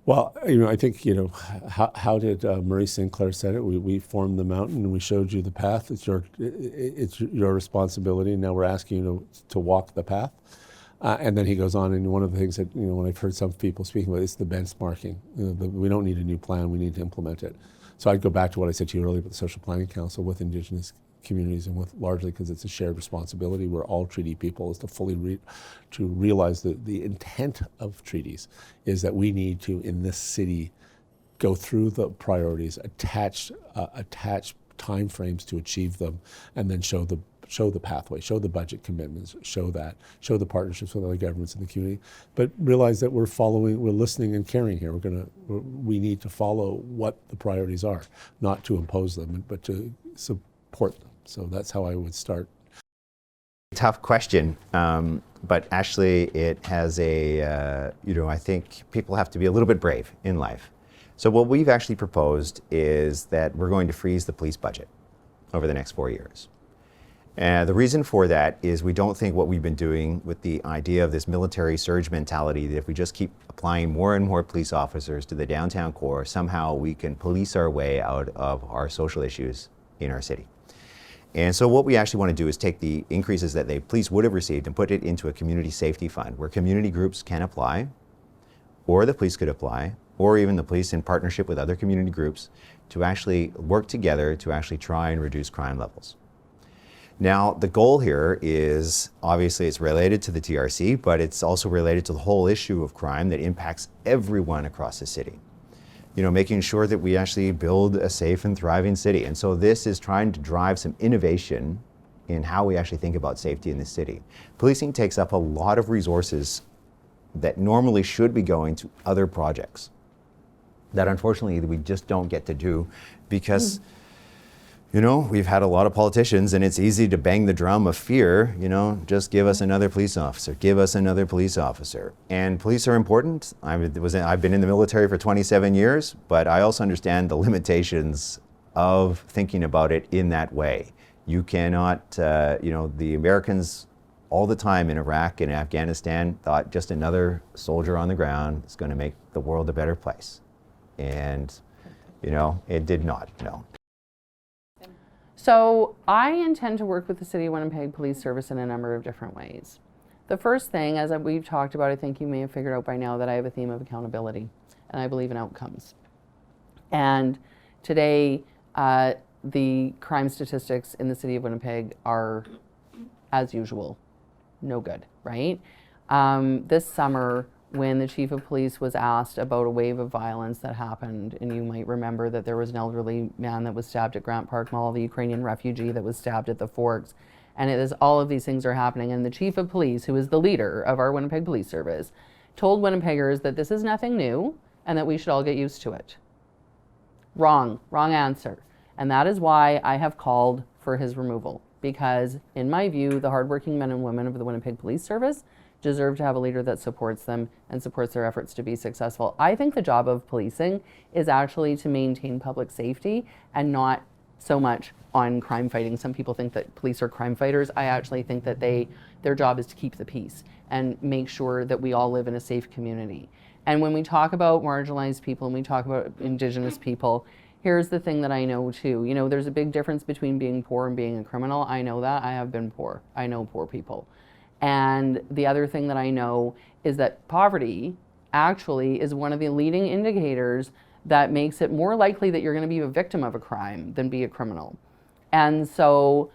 Well, I think, how did Murray Sinclair said it? We formed the mountain and we showed you the path. It's your responsibility. And now we're asking you to walk the path. And then he goes on, and one of the things that, when I've heard some people speaking about, it's the benchmarking. We don't need a new plan, we need to implement it. So I'd go back to what I said to you earlier about the Social Planning Council with Indigenous communities, and with largely because it's a shared responsibility. We're all treaty people, is to fully to realize that the intent of treaties is that we need to, in this city, go through the priorities, attach timeframes to achieve them, and then show the pathway, show the budget commitments, show the partnerships with other governments in the community, but realize that we're listening and caring here. We need to follow what the priorities are, not to impose them, but to support them. So that's how I would start. Tough question, but actually it has I think people have to be a little bit brave in life. So what we've actually proposed is that we're going to freeze the police budget over the next 4 years. And the reason for that is we don't think what we've been doing with the idea of this military surge mentality, that if we just keep applying more and more police officers to the downtown core, somehow we can police our way out of our social issues in our city. And so what we actually want to do is take the increases that the police would have received and put it into a community safety fund where community groups can apply, or the police could apply, or even the police in partnership with other community groups to actually work together to actually try and reduce crime levels. Now, the goal here is, obviously it's related to the TRC, but it's also related to the whole issue of crime that impacts everyone across the city. Making sure that we actually build a safe and thriving city. And so this is trying to drive some innovation in how we actually think about safety in the city. Policing takes up a lot of resources that normally should be going to other projects that unfortunately we just don't get to do because we've had a lot of politicians, and it's easy to bang the drum of fear, just give us another police officer, give us another police officer. And police are important. I've been in the military for 27 years, but I also understand the limitations of thinking about it in that way. You cannot, the Americans all the time in Iraq and Afghanistan thought just another soldier on the ground is going to make the world a better place. And, it did not, no. So I intend to work with the City of Winnipeg Police Service in a number of different ways. The first thing, as we've talked about, I think you may have figured out by now that I have a theme of accountability, and I believe in outcomes. And today, the crime statistics in the City of Winnipeg are, as usual, no good, right? This summer, when the chief of police was asked about a wave of violence that happened, and you might remember that there was an elderly man that was stabbed at Grant Park Mall, the Ukrainian refugee that was stabbed at the Forks, and all of these things are happening. And the chief of police, who is the leader of our Winnipeg Police Service, told Winnipeggers that this is nothing new and that we should all get used to it. Wrong answer. And that is why I have called for his removal, because in my view, the hardworking men and women of the Winnipeg Police Service deserve to have a leader that supports them and supports their efforts to be successful. I think the job of policing is actually to maintain public safety and not so much on crime fighting. Some people think that police are crime fighters. I actually think that their job is to keep the peace and make sure that we all live in a safe community. And when we talk about marginalized people and we talk about Indigenous people, here's the thing that I know too. There's a big difference between being poor and being a criminal. I know that. I have been poor. I know poor people. And the other thing that I know is that poverty actually is one of the leading indicators that makes it more likely that you're going to be a victim of a crime than be a criminal. And so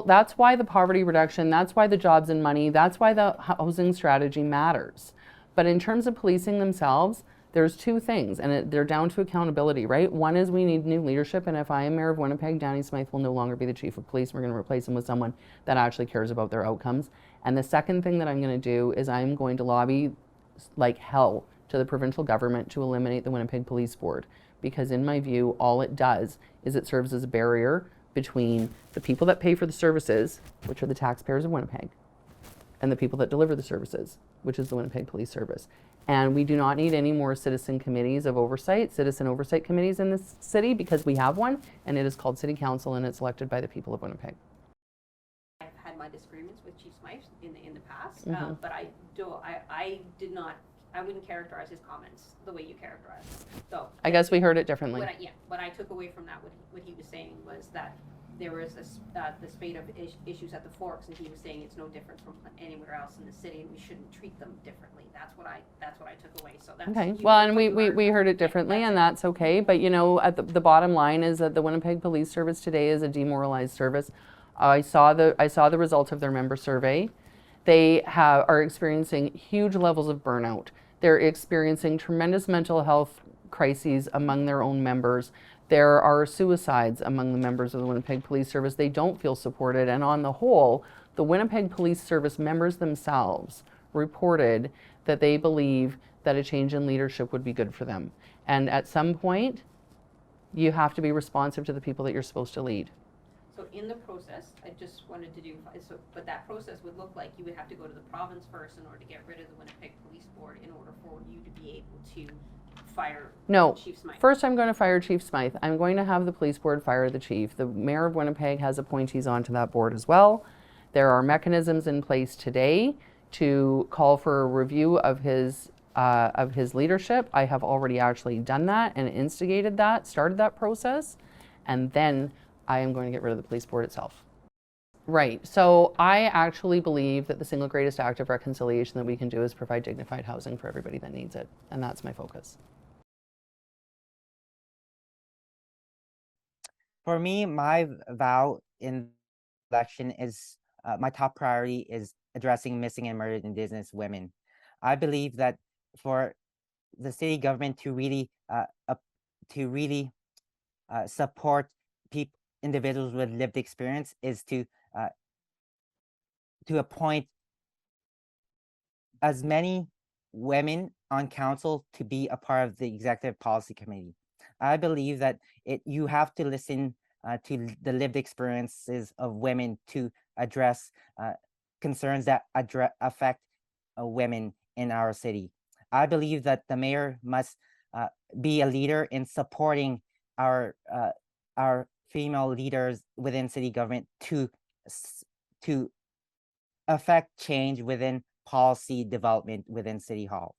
that's why the poverty reduction, that's why the jobs and money, that's why the housing strategy matters. But in terms of policing themselves, there's two things, and they're down to accountability, right? One is we need new leadership, and if I am mayor of Winnipeg, Danny Smythe will no longer be the chief of police. We're going to replace him with someone that actually cares about their outcomes. And the second thing that I'm going to do is I'm going to lobby like hell to the provincial government to eliminate the Winnipeg Police Board, because in my view, all it does is it serves as a barrier between the people that pay for the services, which are the taxpayers of Winnipeg, and the people that deliver the services, which is the Winnipeg Police Service. And we do not need any more citizen committees of oversight, citizen oversight committees in this city, because we have one, and it is called City Council, and it's elected by the people of Winnipeg. I've had my disagreements with Chief Smythe in the past, Mm-hmm. but I did not I wouldn't characterize his comments the way you characterize them. So I guess we heard it differently. What I took away from that, what he was saying was that there was the spate of issues at the Forks, and he was saying it's no different from anywhere else in the city, and we shouldn't treat them differently. That's what I took away. So that's Okay. Well, and we heard it differently, and that's okay. But you know, at the bottom line is that the Winnipeg Police Service today is a demoralized service. I saw the result of their member survey. They are experiencing huge levels of burnout. They're experiencing tremendous mental health crises among their own members. There are suicides among the members of the Winnipeg Police Service. They don't feel supported. And on the whole, the Winnipeg Police Service members themselves reported that they believe that a change in leadership would be good for them. And at some point, you have to be responsive to the people that you're supposed to lead. So in the process, I just wanted to do, but that process would look like you would have to go to the province first in order to get rid of the Winnipeg Police Board in order for you to be able to fire Chief Smythe. First I'm going to fire Chief Smythe. I'm going to have the police board fire the chief. The mayor of Winnipeg has appointees onto that board as well. There are mechanisms in place today to call for a review of his leadership. I have already actually done that and instigated that, started that process, and then I am going to get rid of the police board itself. Right. So I actually believe that the single greatest act of reconciliation that we can do is provide dignified housing for everybody that needs it. And that's my focus. For me, my vow in election is my top priority is addressing missing and murdered Indigenous women. I believe that for the city government to really support individuals with lived experience is to appoint as many women on council to be a part of the executive policy committee. I believe that you have to listen to the lived experiences of women to address concerns that affect women in our city. I believe that the mayor must be a leader in supporting our female leaders within city government to affect change within policy development within City Hall.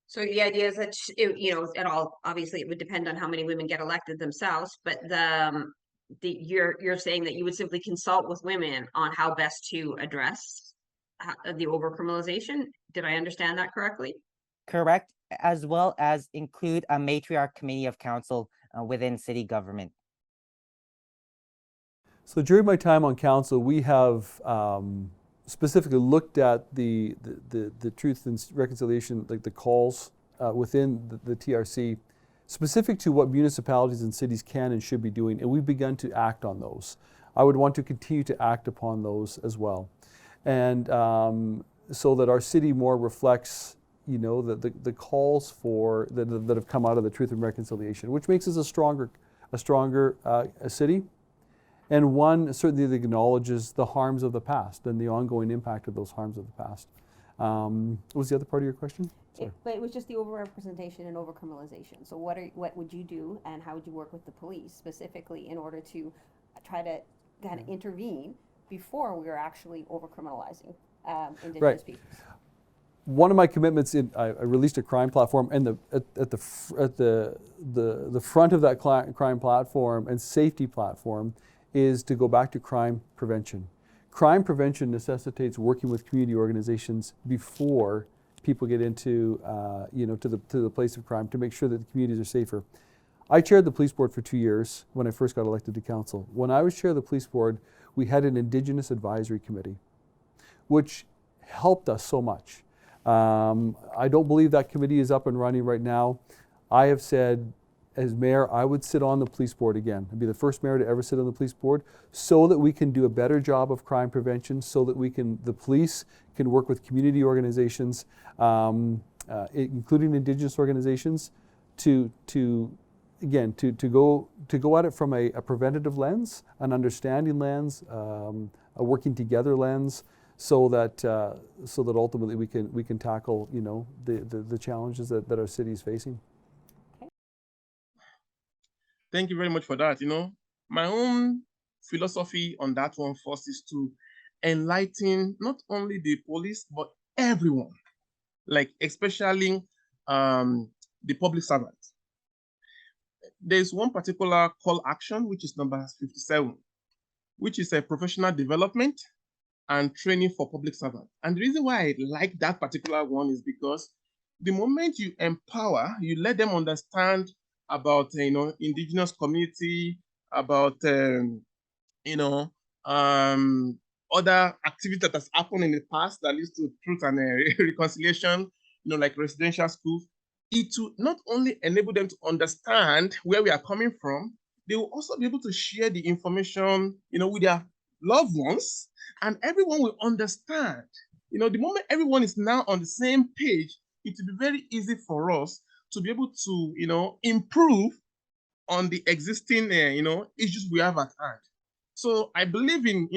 So the idea is that, it all, obviously it would depend on how many women get elected themselves, but you're saying that you would simply consult with women on how best to address the overcriminalization. Did I understand that correctly? Correct, as well as include a matriarch committee of council within city government. So during my time on council, we have specifically looked at the Truth and Reconciliation, like the calls within the TRC, specific to what municipalities and cities can and should be doing, and we've begun to act on those. I would want to continue to act upon those as well, and so that our city more reflects, the calls for that have come out of the Truth and Reconciliation, which makes us a stronger city. And one certainly that acknowledges the harms of the past and the ongoing impact of those harms of the past. What was the other part of your question? But it was just the overrepresentation and overcriminalization. So what would you do, and how would you work with the police specifically in order to try to kind of intervene before we are actually overcriminalizing Indigenous peoples? One of my commitments, I released a crime platform, and at the front of that crime platform and safety platform is to go back to crime prevention. Crime prevention necessitates working with community organizations before people get into, to the place of crime, to make sure that the communities are safer. I chaired the police board for 2 years when I first got elected to council. When I was chair of the police board, we had an Indigenous advisory committee, which helped us so much. I don't believe that committee is up and running right now. I have said, as mayor, I would sit on the police board again. I'd be the first mayor to ever sit on the police board, so that we can do a better job of crime prevention, so that the police can work with community organizations, including Indigenous organizations, to go at it from a preventative lens, an understanding lens, a working together lens, so that ultimately we can tackle the challenges that our city is facing. Thank you very much for that. My own philosophy on that one first is to enlighten not only the police, but everyone. like especially the public servants. There's one particular call action, which is number 57, which is a professional development and training for public servants. And the reason why I like that particular one is because the moment you empower, you let them understand about indigenous community, about you know other activities that has happened in the past that leads to truth and reconciliation, like residential schools. It will not only enable them to understand where we are coming from, they will also be able to share the information, with their loved ones, and everyone will understand. The moment everyone is now on the same page, it will be very easy for us to be able to, improve on the existing, issues we have at hand. So I believe in,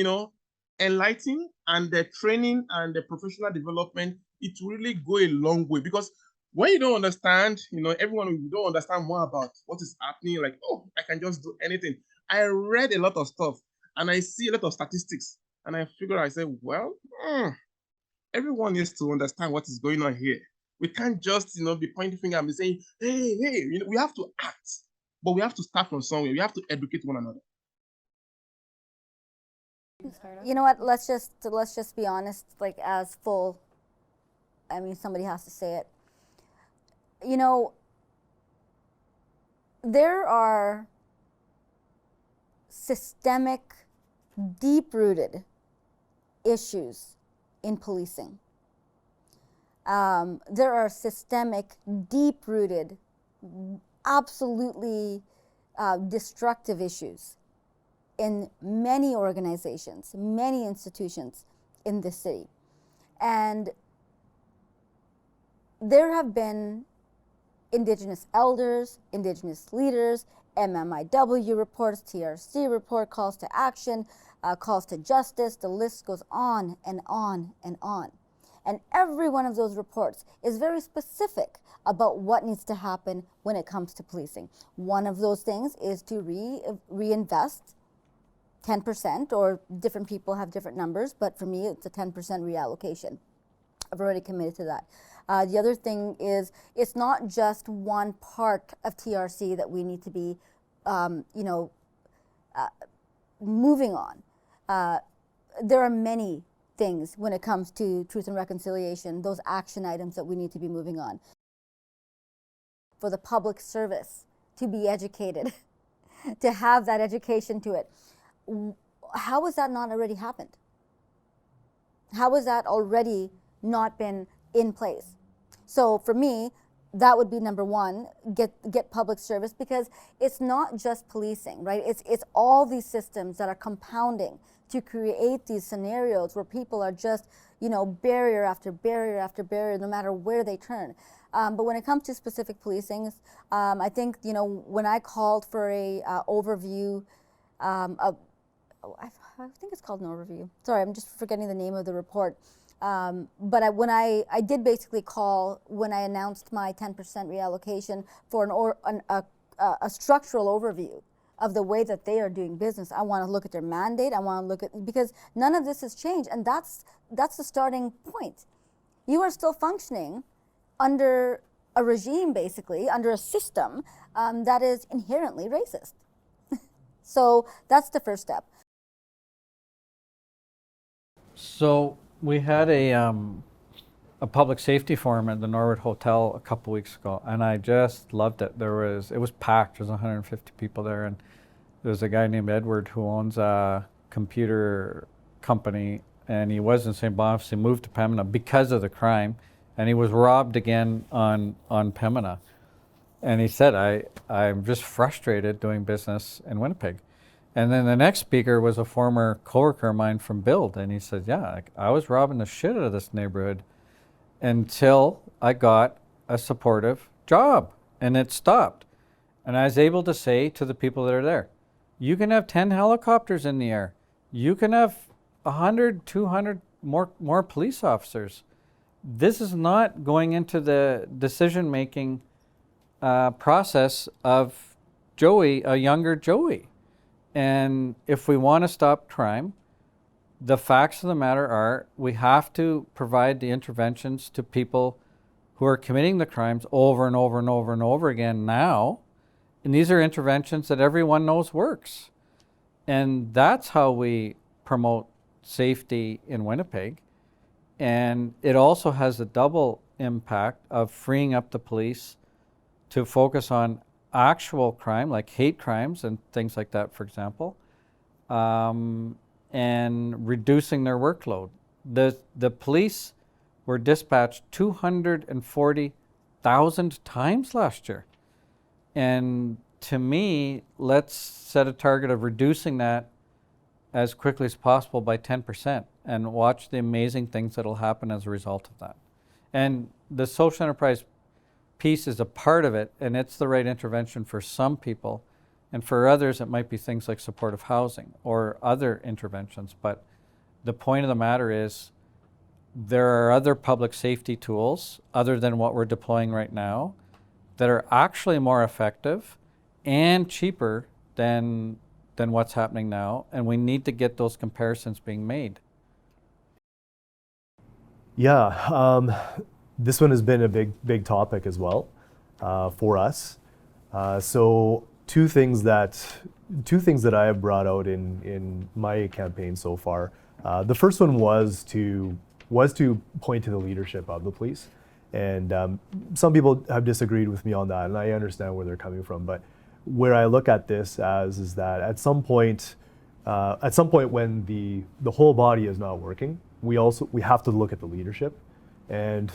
enlightening and the training and the professional development. It will really go a long way, because when you don't understand, everyone you don't understand more about what is happening, like, oh, I can just do anything. I read a lot of stuff and I see a lot of statistics, and I figure, I say, well, everyone needs to understand what is going on here. We can't just, be pointing finger and be saying, hey, we have to act, but we have to start from somewhere. We have to educate one another. You know what? Let's just be honest. Like, as full. I mean, somebody has to say it. There are systemic, deep-rooted issues in policing. There are systemic, deep-rooted, absolutely destructive issues in many organizations, many institutions in this city. And there have been Indigenous elders, Indigenous leaders, MMIW reports, TRC report, calls to action, calls to justice. The list goes on and on and on. And every one of those reports is very specific about what needs to happen when it comes to policing. One of those things is to reinvest 10%, or different people have different numbers, but for me it's a 10% reallocation. I've already committed to that. The other thing is, it's not just one part of TRC that we need to be, moving on. There are many things when it comes to truth and reconciliation, those action items that we need to be moving on. For the public service to be educated, to have that education to it. How has that not already happened? How has that already not been in place? So for me, that would be number one, get public service, because it's not just policing, right? It's all these systems that are compounding to create these scenarios where people are just, barrier after barrier after barrier, no matter where they turn. But when it comes to specific policing, I think, when I called for a overview of, I think it's called an overview. Sorry, I'm just forgetting the name of the report. But when I did basically call, when I announced my 10% reallocation, for a structural overview of the way that they are doing business. I want to look at their mandate. I want to look at, because none of this has changed, and that's the starting point. You are still functioning under a regime, basically, under a system that is inherently racist. So that's the first step. So we had a public safety forum at the Norwood Hotel a couple weeks ago, and I just loved it. It was packed. There was 150 people there, and there was a guy named Edward who owns a computer company, and he was in St. Boniface. He moved to Pembina because of the crime, and he was robbed again on Pembina. And he said, I'm just frustrated doing business in Winnipeg. And then the next speaker was a former coworker of mine from Build, and he said, yeah, I was robbing the shit out of this neighborhood until I got a supportive job, and it stopped. And I was able to say to the people that are there, you can have 10 helicopters in the air. You can have 100, 200 more police officers. This is not going into the decision-making process of Joey, a younger Joey. And if we want to stop crime, the facts of the matter are we have to provide the interventions to people who are committing the crimes over and over and over and over again now. And these are interventions that everyone knows works. And that's how we promote safety in Winnipeg. And it also has a double impact of freeing up the police to focus on actual crime, like hate crimes and things like that, for example, and reducing their workload. The police were dispatched 240,000 times last year. And to me, let's set a target of reducing that as quickly as possible by 10% and watch the amazing things that will happen as a result of that. And the social enterprise piece is a part of it, and it's the right intervention for some people. And for others, it might be things like supportive housing or other interventions. But the point of the matter is there are other public safety tools other than what we're deploying right now that are actually more effective and cheaper than what's happening now. And we need to get those comparisons being made. Yeah, this one has been a big topic as well for us. So two things that I have brought out in my campaign so far. The first one was to point to the leadership of the police, and some people have disagreed with me on that, and I understand where they're coming from. But where I look at this as is that at some point when the whole body is not working, we have to look at the leadership, and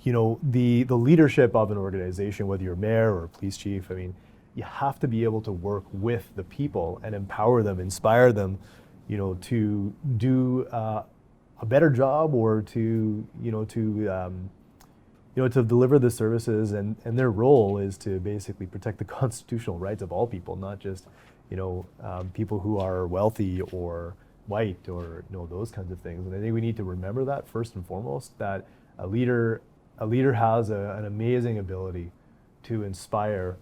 the leadership of an organization, whether you're mayor or police chief, I mean, you have to be able to work with the people and empower them, inspire them, to do a better job, or to deliver the services, and their role is to basically protect the constitutional rights of all people, not just people who are wealthy or white or those kinds of things. And I think we need to remember that first and foremost, that a leader has an amazing ability to inspire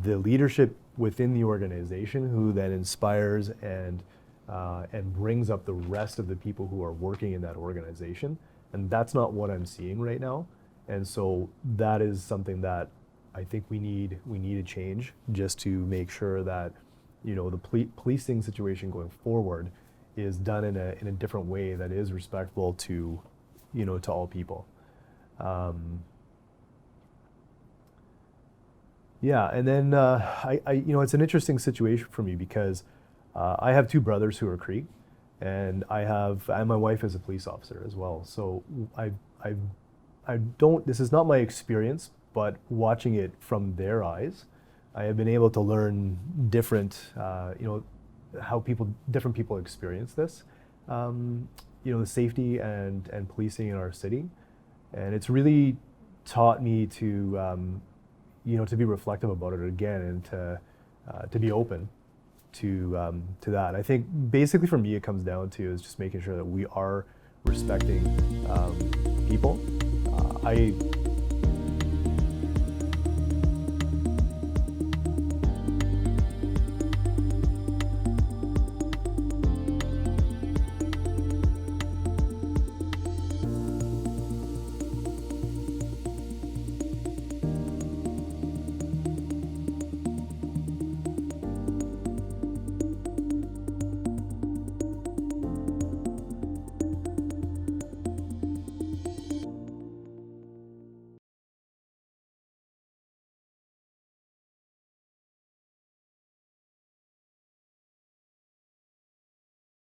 the leadership within the organization, who then inspires and brings up the rest of the people who are working in that organization. And that's not what I'm seeing right now. And so that is something that I think we need to change, just to make sure that the policing situation going forward is done in a different way that is respectful to all people. Yeah, and then I it's an interesting situation for me because I have two brothers who are Cree, and my wife is a police officer as well. So I don't. This is not my experience, but watching it from their eyes, I have been able to learn different, how different people experience this, the safety and policing in our city, and it's really taught me to be reflective about it again, and to be open to that. I think basically for me it comes down to is just making sure that we are respecting people. I